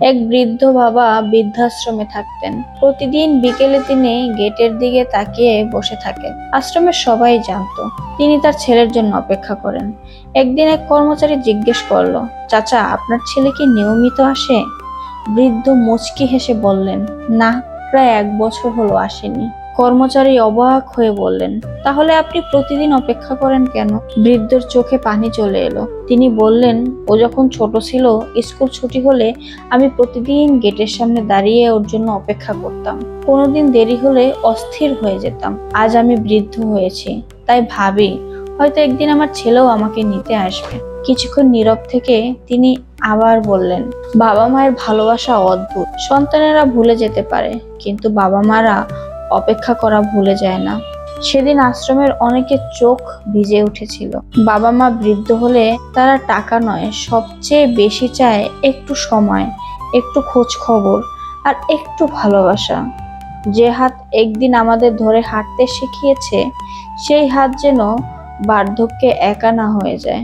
এক বৃদ্ধ বাবা বৃদ্ধাশ্রমে থাকতেন। প্রতিদিন বিকেলে তিনি গেটের দিকে তাকিয়ে বসে থাকেন। আশ্রমের সবাই জানতো তিনি তার ছেলের জন্য অপেক্ষা করেন। একদিন এক কর্মচারী জিজ্ঞেস করলো, চাচা, আপনার ছেলে কি নিয়মিত আসে? বৃদ্ধ মুচকি হেসে বললেন, না, প্রায় 1 বছর হলো আসেনি। কর্মচারী অবাক হয়ে বললেন, তাহলে আপনি প্রতিদিন অপেক্ষা করেন কেন? বৃদ্ধর চোখে পানি চলে এলো। তিনি বললেন, ও যখন ছোট ছিল, স্কুল ছুটি হলে আমি প্রতিদিন গেটের সামনে দাঁড়িয়ে ওর জন্য অপেক্ষা করতাম। কোনোদিন দেরি হলে অস্থির হয়ে যেতাম। আজ আমি বৃদ্ধ হয়েছি, তাই ভাবি হয়তো একদিন আমার ছেলেও আমাকে নিতে আসবে। কিছুক্ষণ নীরব থেকে তিনি আবার বললেন, বাবা মায়ের ভালোবাসা অদ্ভুত। সন্তানেরা ভুলে যেতে পারে, কিন্তু বাবা মারা অপেক্ষা করা ভুলে যায় না। সেদিন আশ্রমের অনেকের চোখ ভিজে উঠেছিল। বাবা মা বৃদ্ধ হলে তারা টাকা নয়, সবচেয়ে বেশি চায় একটু সময়, একটু খোঁজ খবর আর একটু ভালোবাসা। যে হাত একদিন আমাদের ধরে হাঁটতে শিখিয়েছে, সেই হাত যেন বার্ধক্যে একা না হয়ে যায়।